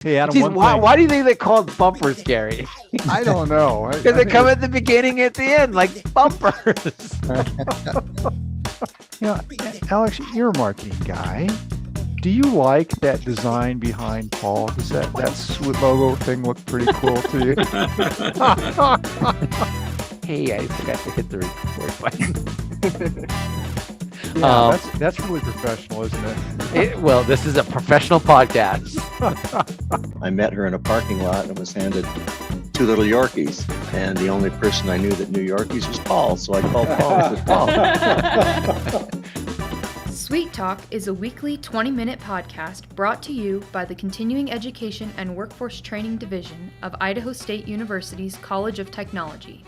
Hey, Adam, Geez, one why, thing. why do you think they're called bumpers, Gary? I don't know. Because they come at the beginning, at the end, like bumpers. Alex, you're a marketing guy. Do you like that design behind Paul? Does that sweet logo thing look pretty cool to you? Hey, I forgot to hit the record button. Yeah, that's really professional, isn't it? Well, this is a professional podcast. I met her in a parking lot and was handed two little Yorkies. And the only person I knew that knew Yorkies was Paul. So I called Paul and said, Paul. Sweet Talk is a weekly 20-minute podcast brought to you by the Continuing Education and Workforce Training Division of Idaho State University's College of Technology.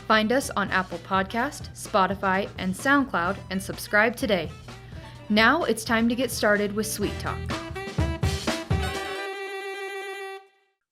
Find us on Apple Podcast, Spotify, and SoundCloud, and subscribe today. Now it's time to get started with Sweet Talk.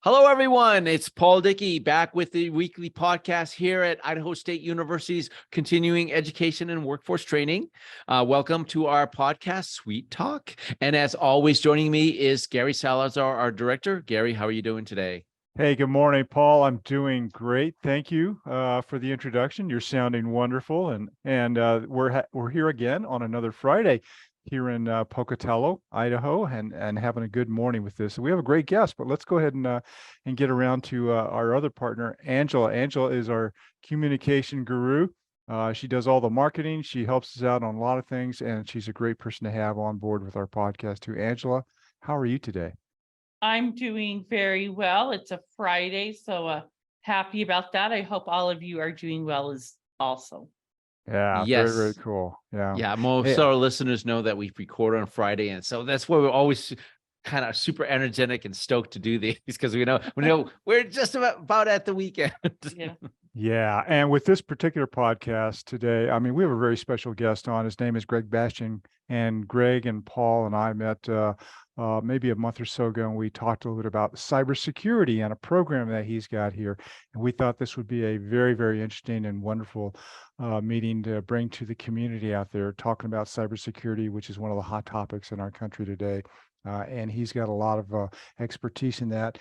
Hello, everyone. It's Paul Dickey back with the weekly podcast here at Idaho State University's Continuing Education and Workforce Training. Welcome to our podcast, Sweet Talk. And as always, joining me is Gary Salazar, our director. Gary, how are you doing today? Hey, good morning, Paul. I'm doing great. Thank you for the introduction. You're sounding wonderful, and we're here again on another Friday here in Pocatello, Idaho, and having a good morning with this. So we have a great guest, but let's go ahead and get around to our other partner, Angela. Angela is our communication guru. She does all the marketing. She helps us out on a lot of things, and she's a great person to have on board with our podcast too. Angela, how are you today? I'm doing very well. It's a Friday, so happy about that. I hope all of you are doing well as also. Yeah, Yes. very, very cool. Yeah. Yeah, most Hey, of our listeners know that we record on Friday, and so that's why we're always kind of super energetic and stoked to do these because we know we're just about at the weekend. Yeah. Yeah, and with this particular podcast today, I mean, we have a very special guest on. His name is Greg Bastian, and Greg and Paul and I met maybe a month or so ago, and we talked a little bit about cybersecurity and a program that he's got here. And we thought this would be a very, very interesting and wonderful meeting to bring to the community out there, talking about cybersecurity, which is one of the hot topics in our country today. And he's got a lot of expertise in that.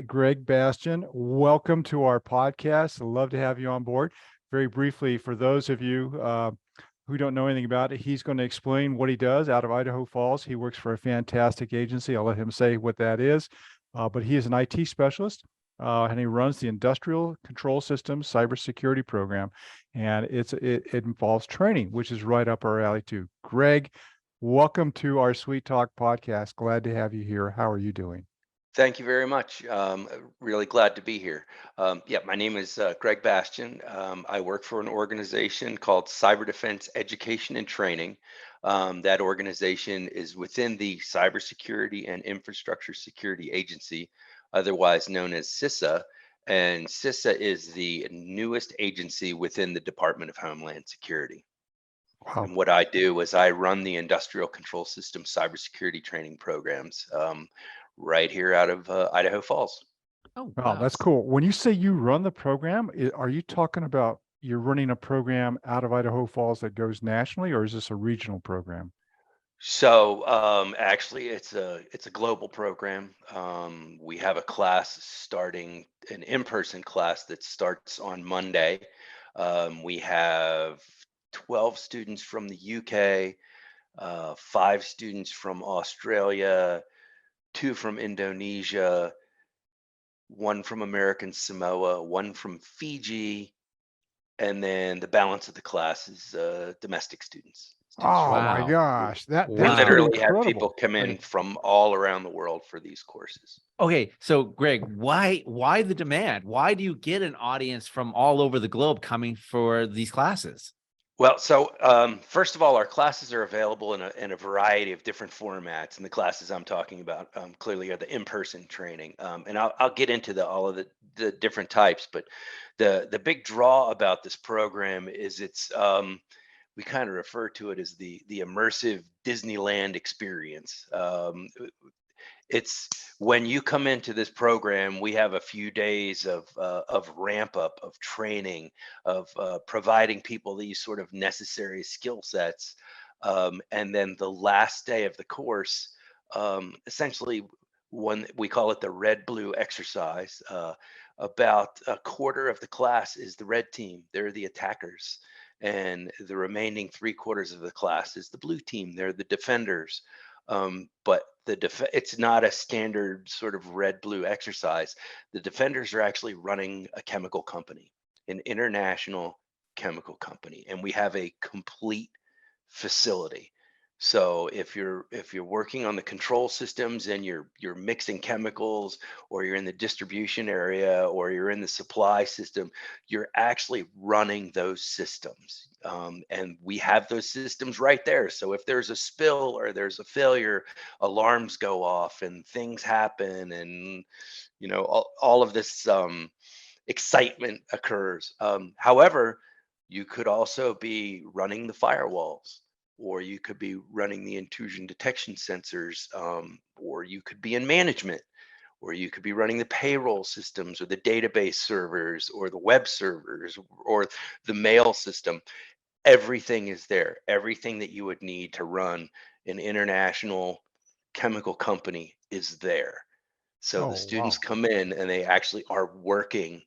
Greg Bastian, welcome to our podcast. I'd love to have you on board. Very briefly, for those of you who don't know anything about it, he's going to explain what he does out of Idaho Falls. He works for a fantastic agency. I'll let him say what that is. But he is an IT specialist, and he runs the Industrial Control Systems Cybersecurity Program. And it involves training, which is right up our alley too. Greg, welcome to our Sweet Talk podcast. Glad to have you here. How are you doing? Thank you very much. Really glad to be here. My name is Greg Bastian. I work for an organization called Cyber Defense Education and Training. That organization is within the Cybersecurity and Infrastructure Security Agency, otherwise known as CISA. And CISA is the newest agency within the Department of Homeland Security. Wow. And what I do is I run the Industrial Control System cybersecurity training programs right here out of Idaho Falls. Oh, Wow, that's cool. When you say you run the program, are you talking about you're running a program out of Idaho Falls that goes nationally, or is this a regional program? So actually, it's a global program. We have a class starting an in-person class that starts on Monday. We have 12 students from the UK, 5 students from Australia, 2 from Indonesia, 1 from American Samoa, 1 from Fiji, and then the balance of the class is domestic students. Oh from my Wow. gosh, we that's Wow. literally have incredible. people come in Okay. from all around the world for these courses. Okay, so Greg, why the demand? Why do you get an audience from all over the globe coming for these classes? Well, so first of all, our classes are available in a variety of different formats, and the classes I'm talking about clearly are the in-person training, and I'll get into all of the different types. But the big draw about this program is it's we kind of refer to it as the immersive Disneyland experience. It's when you come into this program, we have a few days of ramp up, of training, of providing people these sort of necessary skill sets, and then the last day of the course, essentially, one, we call it the red blue exercise. About a quarter of the class is the red team. They're the attackers. And the remaining three-quarters of the class is the blue team. They're the defenders. But it's not a standard sort of red blue exercise. The defenders are actually running a chemical company, an international chemical company, and we have a complete facility. So if you're working on the control systems and you're mixing chemicals, or you're in the distribution area, or you're in the supply system, you're actually running those systems. And we have those systems right there. So if there's a spill or there's a failure, alarms go off and things happen, and all of this excitement occurs. However, you could also be running the firewalls, or you could be running the intrusion detection sensors, or you could be in management, or you could be running the payroll systems, or the database servers, or the web servers, or the mail system. Everything is there. Everything that you would need to run an international chemical company is there. So the Oh, students wow. come in and they actually are working,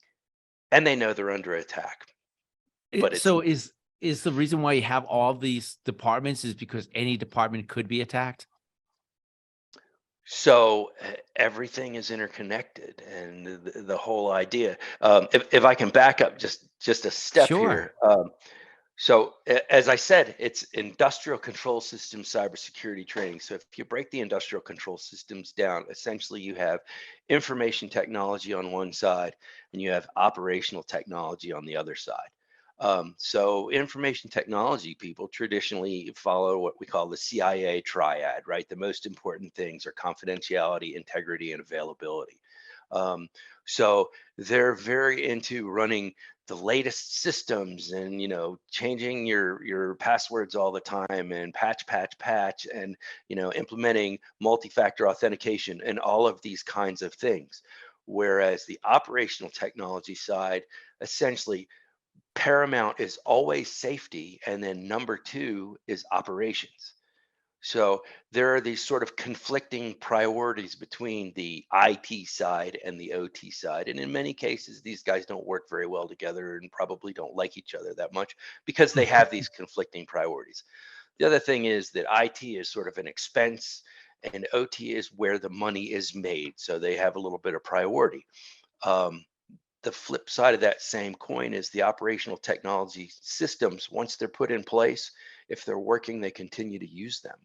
and they know they're under attack. But it's So is the reason why you have all these departments is because any department could be attacked? So everything is interconnected, and the whole idea. If I can back up just a step Sure. here. So as I said, it's industrial control system cybersecurity training. So if you break the industrial control systems down, essentially you have information technology on one side, and you have operational technology on the other side. So information technology people traditionally follow what we call the CIA triad, right? The most important things are confidentiality, integrity, and availability. Um, so they're very into running the latest systems, and changing your passwords all the time, and patch, and implementing multi-factor authentication and all of these kinds of things. Whereas the operational technology side, essentially paramount is always safety, and then number two is operations. So there are these sort of conflicting priorities between the IT side and the OT side. And in many cases, these guys don't work very well together, and probably don't like each other that much, because they have these conflicting priorities. The other thing is that IT is sort of an expense, and OT is where the money is made. So they have a little bit of priority. Um, the flip side of that same coin is the operational technology systems. Once they're put in place, if they're working, they continue to use them.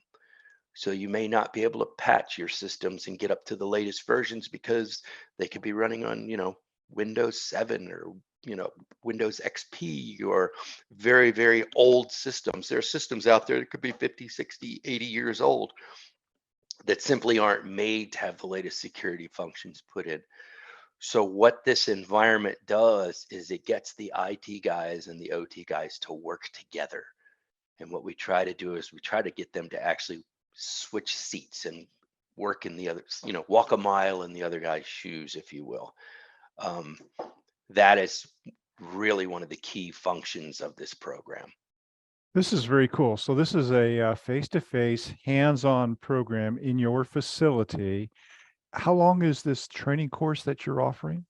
So you may not be able to patch your systems and get up to the latest versions, because they could be running on, Windows 7, or, Windows XP, or very, very old systems. There are systems out there that could be 50, 60, 80 years old, that simply aren't made to have the latest security functions put in. So what this environment does is it gets the IT guys and the OT guys to work together. And what we try to do is we try to get them to actually switch seats and work in the other, walk a mile in the other guy's shoes, if you will. Um, that is really one of the key functions of this program. This is very cool. So this is a face-to-face, hands-on program in your facility. How long is this training course that you're offering?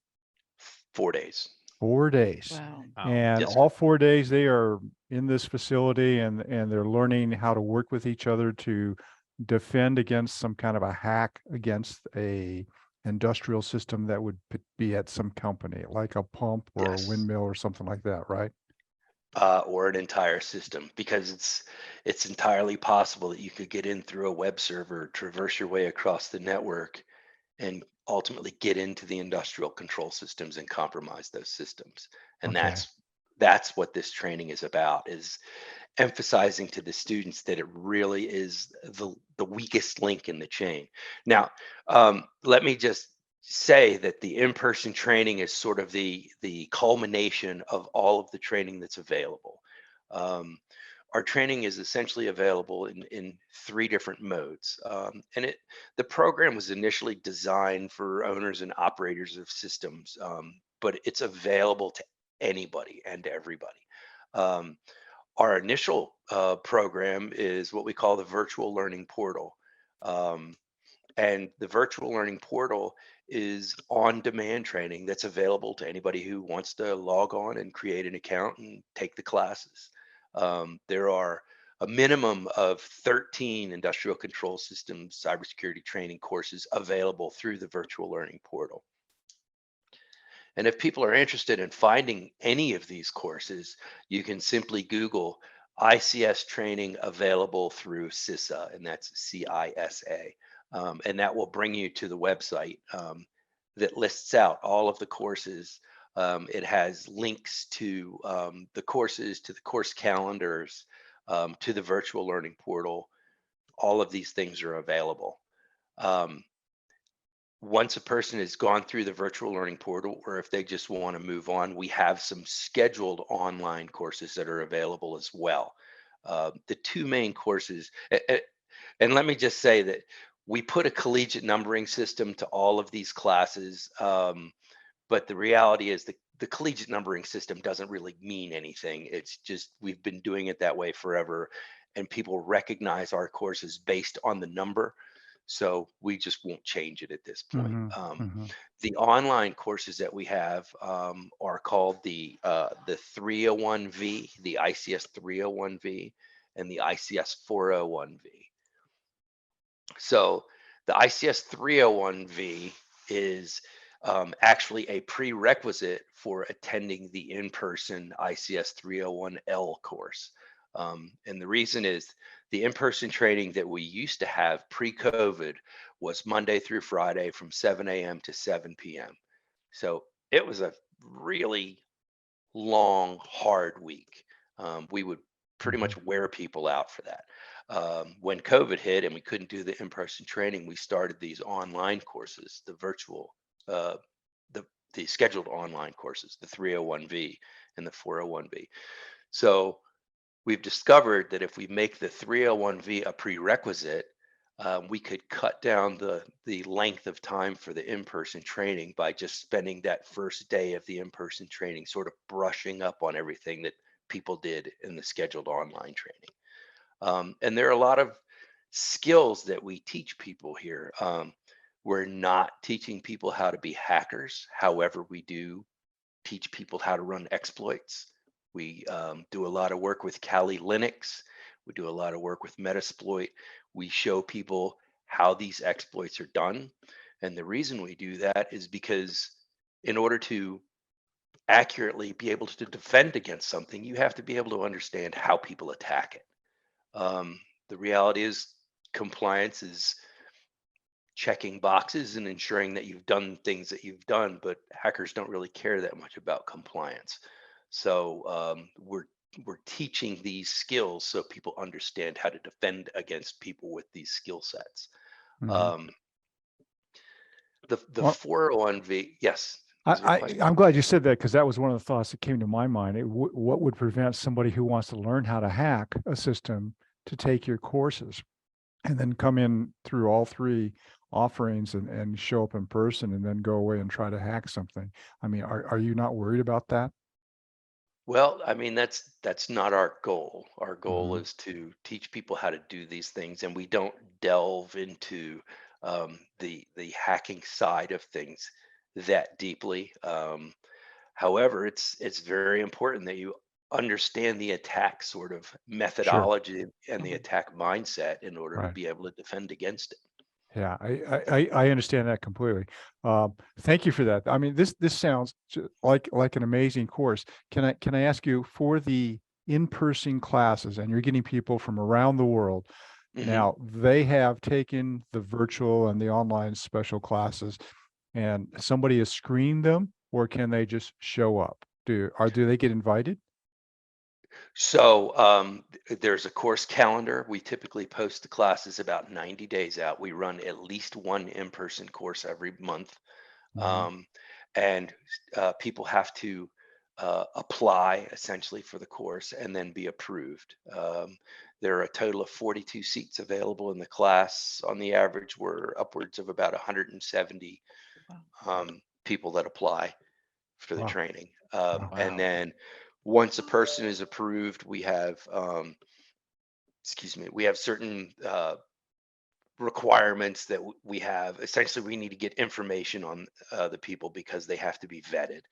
4 days. 4 days. Wow. And Yes, sir. all 4 days they are in this facility, and they're learning how to work with each other to defend against some kind of a hack against a industrial system that would be at some company, like a pump or Yes. a windmill or something like that, right? Or an entire system, because it's entirely possible that you could get in through a web server, traverse your way across the network, and ultimately get into the industrial control systems and compromise those systems. And Okay. that's what this training is about, is emphasizing to the students that it really is the weakest link in the chain. Now, let me just say that the in-person training is sort of the culmination of all of the training that's available. Our training is essentially available in three different modes, and the program was initially designed for owners and operators of systems, but it's available to anybody and everybody. Um, our initial program is what we call the virtual learning portal. Um, And the virtual learning portal is on-demand training that's available to anybody who wants to log on and create an account and take the classes. There are a minimum of 13 industrial control systems cybersecurity training courses available through the virtual learning portal. And if people are interested in finding any of these courses, you can simply Google ICS training available through CISA, and that's CISA. And that will bring you to the website that lists out all of the courses. It has links to the courses, to the course calendars, to the virtual learning portal. All of these things are available. Once a person has gone through the virtual learning portal, or if they just want to move on, we have some scheduled online courses that are available as well. The two main courses, and let me just say that we put a collegiate numbering system to all of these classes, but the reality is the collegiate numbering system doesn't really mean anything. It's just we've been doing it that way forever, and people recognize our courses based on the number. So we just won't change it at this point. The online courses that we have are called the 301V, the ICS 301V, and the ICS 401V. So the ICS 301V is actually a prerequisite for attending the in-person ICS 301L course. And the reason is the in-person training that we used to have pre-COVID was Monday through Friday from 7 a.m. to 7 p.m. So it was a really long, hard week. We would pretty much wear people out for that. When COVID hit and we couldn't do the in-person training, we started these online courses, the virtual, the scheduled online courses, the 301V and the 401V. So we've discovered that if we make the 301V a prerequisite, we could cut down the length of time for the in-person training by just spending that first day of the in-person training sort of brushing up on everything that people did in the scheduled online training. And there are a lot of skills that we teach people here. We're not teaching people how to be hackers. However, we do teach people how to run exploits. We do a lot of work with Kali Linux. We do a lot of work with Metasploit. We show people how these exploits are done. And the reason we do that is because in order to accurately be able to defend against something, you have to be able to understand how people attack it. The reality is compliance is checking boxes and ensuring that you've done things that you've done, but hackers don't really care that much about compliance. So we're teaching these skills so people understand how to defend against people with these skill sets. The Well, 401V, yes. is there a question? I'm glad you said that, because that was one of the thoughts that came to my mind. What would prevent somebody who wants to learn how to hack a system to take your courses and then come in through all three offerings and show up in person and then go away and try to hack something? I mean, are you not worried about that? Well, I mean, that's not our goal. Our goal is to teach people how to do these things, and we don't delve into the hacking side of things that deeply. However, it's very important that you understand the attack sort of Sure. methodology and the attack mindset in order to Right. be able to defend against it. Yeah, I understand that completely. Thank you for that. I mean, this sounds like an amazing course. Can I ask you, for the in-person classes, and you're getting people from around the world, Mhm. now they have taken the virtual and the online special classes, and somebody has screened them, or can they just show up? Do they get invited? So there's a course calendar. We typically post the classes about 90 days out. We run at least one in-person course every month. Mhm. And people have to apply essentially for the course and then be approved. There are a total of 42 seats available in the class. On the average, we're upwards of about 170 people that apply for the Wow. training. Wow. And then once a person is approved, we have, we have certain requirements that we have. Essentially, we need to get information on the people because they have to be vetted.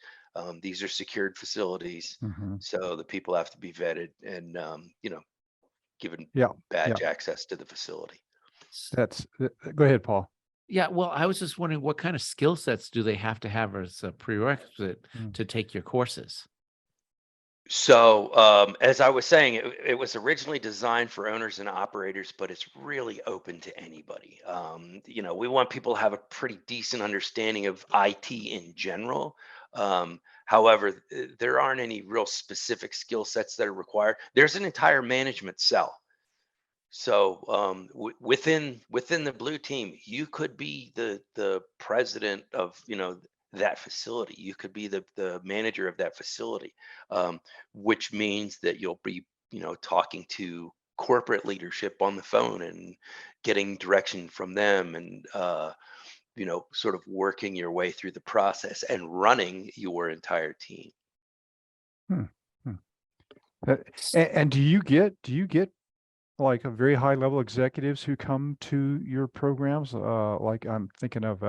These are secured facilities, Mhm. so the people have to be vetted and given Yeah, yeah, badge access to the facility. S- go ahead, Paul. Yeah, well, I was just wondering what kind of skill sets do they have to have as a prerequisite Mm. to take your courses? So, as I was saying, it was originally designed for owners and operators, but it's really open to anybody. We want people to have a pretty decent understanding of IT in general. However, there aren't any real specific skill sets that are required. There's an entire management cell. So, within the blue team, you could be the president of that facility. You could be the manager of that facility, which means that you'll be talking to corporate leadership on the phone and getting direction from them, and sort of working your way through the process and running your entire team. Hmm, hmm. Uh, and do you get like a very high level executives who come to your programs? Like I'm thinking of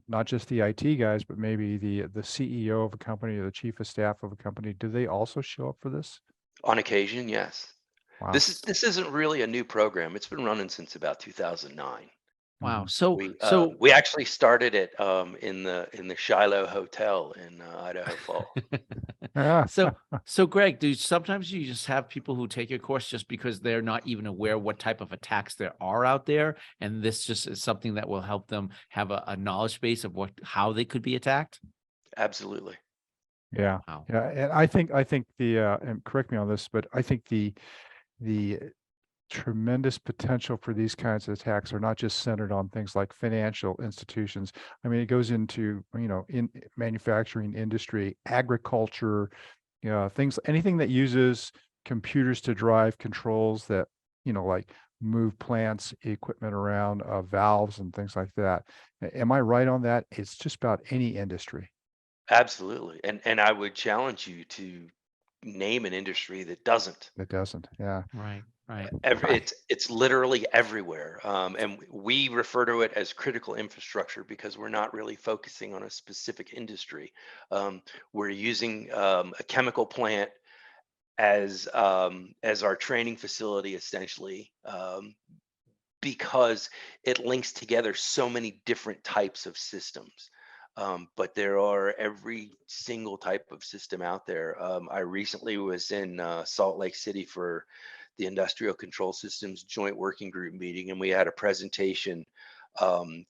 not just the IT guys, but maybe the CEO of a company or the chief of staff of a company. Do they also show up for this? On occasion, yes. Wow. This isn't really a new program. It's been running since about 2009. Wow. Mhm. We actually started it in the Shiloh Hotel in Idaho Falls. So, so Greg, do sometimes you just have people who take your course just because they're not even aware what type of attacks there are out there, and this just is something that will help them have a knowledge base of how they could be attacked? Absolutely. Yeah, Wow. yeah, and I think and correct me on this, but I think the tremendous potential for these kinds of attacks are not just centered on things like financial institutions. I mean, it goes into, in manufacturing industry, agriculture, things, anything that uses computers to drive controls that, like move plants, equipment around, valves and things like that. Am I right on that? It's just about any industry. Absolutely. And I would challenge you to name an industry that doesn't. It doesn't. Yeah. Right. Right. Right. It's literally everywhere. And we refer to it as critical infrastructure because we're not really focusing on a specific industry. We're using a chemical plant as our training facility essentially, because it links together so many different types of systems. But there are every single type of system out there. I recently was in Salt Lake City for the Industrial Control Systems Joint Working Group meeting, and we had a presentation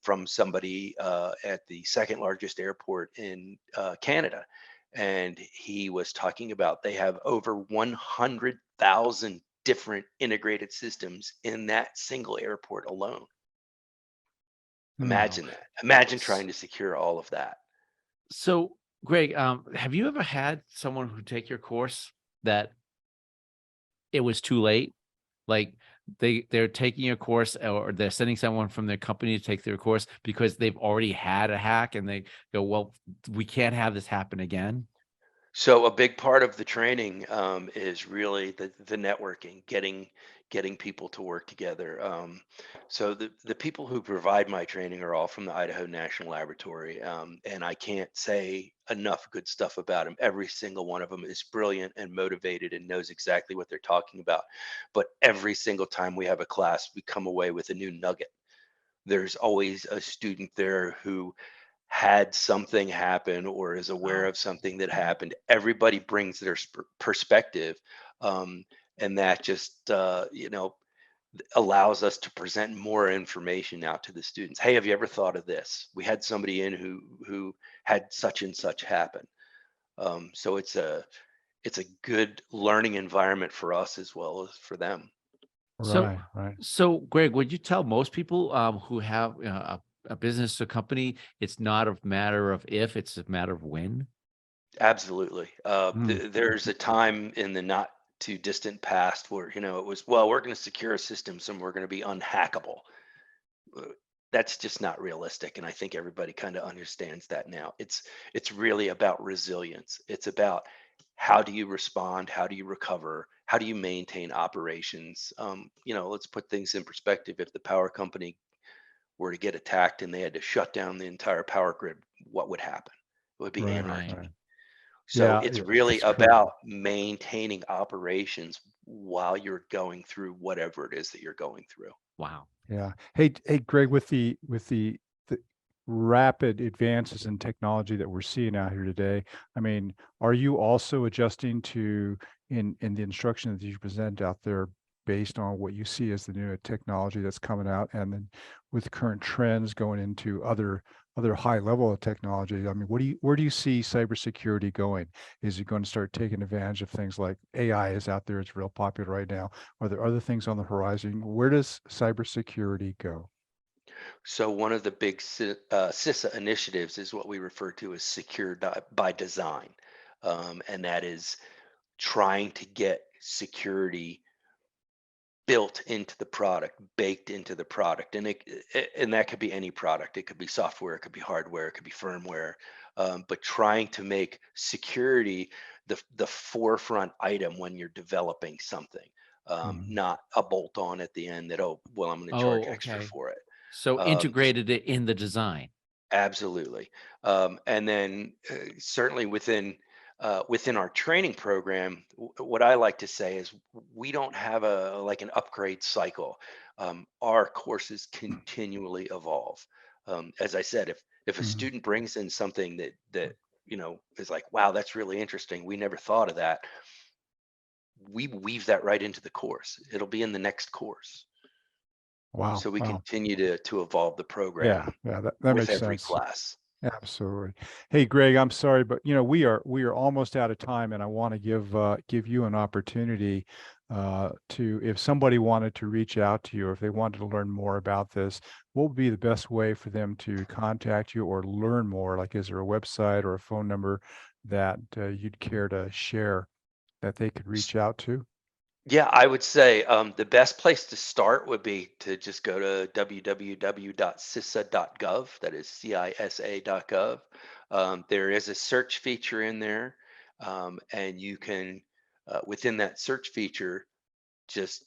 from somebody at the second largest airport in Canada. And he was talking about they have over 100,000 different integrated systems in that single airport alone. Hmm. Wow. Imagine that. Imagine S- trying to secure all of that. So, Greg, have you ever had someone who take your course that it was too late? Like they're taking a course or they're sending someone from their company to take their course because they've already had a hack and they go, well, we can't have this happen again. So a big part of the training is really the networking, getting people to work together. So the people who provide my training are all from the Idaho National Laboratory, and I can't say enough good stuff about them. Every single one of them is brilliant and motivated and knows exactly what they're talking about. But every single time we have a class, we come away with a new nugget. There's always a student there who had something happen or is aware Wow. of something that happened. Everybody brings their perspective, um, and that just allows us to present more information out to the students. Hey, have you ever thought of this? We had somebody in who had such and such happen. So it's a good learning environment for us as well as for them. So, Right. Right. so Greg, would you tell most people who have a business or company, it's not a matter of if, it's a matter of when? Absolutely. Mm. There's a time in the not too distant past where, it was, well, we're going to secure a system and we're going to be unhackable. Uh, That's just not realistic. And I think everybody kind of understands that now. It's really about resilience. It's about how do you respond? How do you recover? How do you maintain operations? Let's put things in perspective. If the power company were to get attacked and they had to shut down the entire power grid, what would happen? It would be Right, anarchy. right. So Yeah, it's yeah, really it's crazy. about maintaining operations while you're going through whatever it is that you're going through. Wow. Yeah. Hey, Greg, with the rapid advances in technology that we're seeing out here today, I mean, are you also adjusting to in the instruction that you present out there based on what you see as the new technology that's coming out, and then with current trends going into other high level of technology? I mean, where do you see cybersecurity going? Is it going to start taking advantage of things like AI is out there? It's real popular right now. Are there other things on the horizon? Where does cybersecurity go? So one of the big CISA initiatives is what we refer to as secure by design. And that is trying to get security built into the product, baked into the product. And that could be any product. It could be software, it could be hardware, it could be firmware. But trying to make security the forefront item when you're developing something, Mhm. not a bolt on at the end that, oh, well, I'm going to charge Oh, extra okay. for it. So Um, integrated it in the design. Absolutely. And then certainly within our training program, what I like to say is we don't have a like an upgrade cycle. Our courses continually evolve. As I said, if a Mhm. student brings in something that is like, wow, that's really interesting, we never thought of that. We weave that right into the course. It'll be in the next course. Wow. So we Wow. continue to evolve the Yeah. program Yeah. That with makes every sense. class. Absolutely. Hey, Greg, I'm sorry, but we are almost out of time, and I want to give you an opportunity to, if somebody wanted to reach out to you, or if they wanted to learn more about this, what would be the best way for them to contact you or learn more? Like, is there a website or a phone number that you'd care to share that they could reach out to? Yeah, I would say the best place to start would be to just go to www.cisa.gov. That is CISA.gov. There is a search feature in there, and you can, within that search feature, just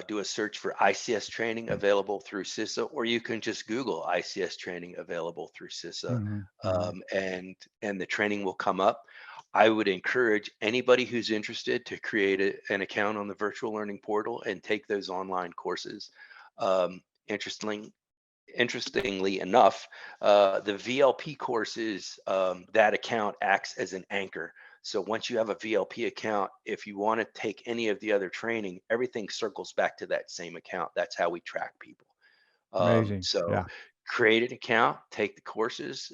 do a search for ICS training available through CISA, or you can just Google ICS training available through CISA, Hmm. Hmm. and the training will come up. I would encourage anybody who's interested to create an account on the virtual learning portal and take those online courses. Um, interestingly, interestingly enough, the VLP courses, that account acts as an anchor. So once you have a VLP account, if you want to take any of the other training, everything circles back to that same account. That's how we track people. Amazing. So Yeah. create an account, take the courses.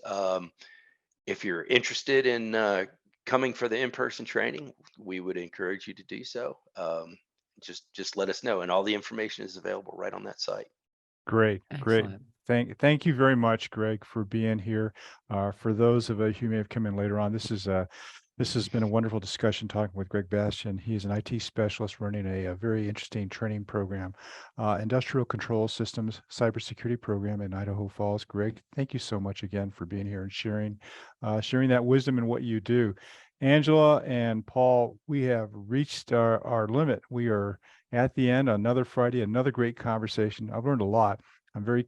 If you're interested in coming for the in-person training, we would encourage you to do so. Just let us know, and all the information is available right on that site. Great, great. Excellent. Thank you very much, Greg, for being here. For those of you who may have come in later on, this has been a wonderful discussion talking with Greg Bastian. He is an IT specialist running a very interesting training program, Industrial Control Systems Cybersecurity Program in Idaho Falls. Greg, thank you so much again for being here and sharing that wisdom in what you do. Angela and Paul, we have reached our limit. We are at the end, another Friday, another great conversation. I've learned a lot. I'm very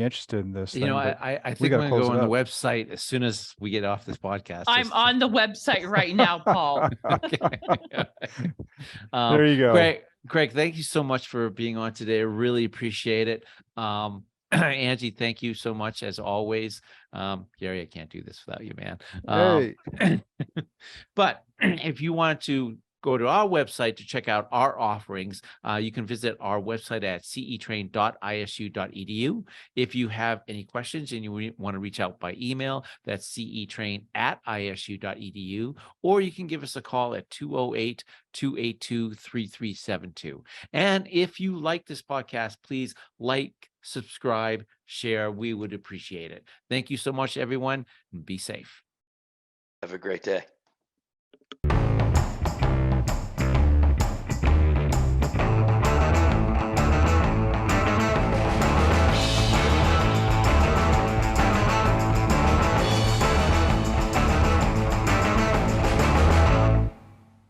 interested in this You know, thing, but I we think got I'm to gonna go close it on the up. website as soon as we get off this podcast. I'm on the website right now, Paul. Okay. There you go. Greg, thank you so much for being on today. I really appreciate it. Angie, thank you so much as always. Gary, I can't do this without you, man. Hey. But if you want to go to our website to check out our offerings, you can visit our website at cetrain.isu.edu. If you have any questions and you want to reach out by email, that's cetrain@isu.edu, or you can give us a call at 208-282-3372. And if you like this podcast, please like, subscribe, share. We would appreciate it. Thank you so much, everyone, and be safe. Have a great day.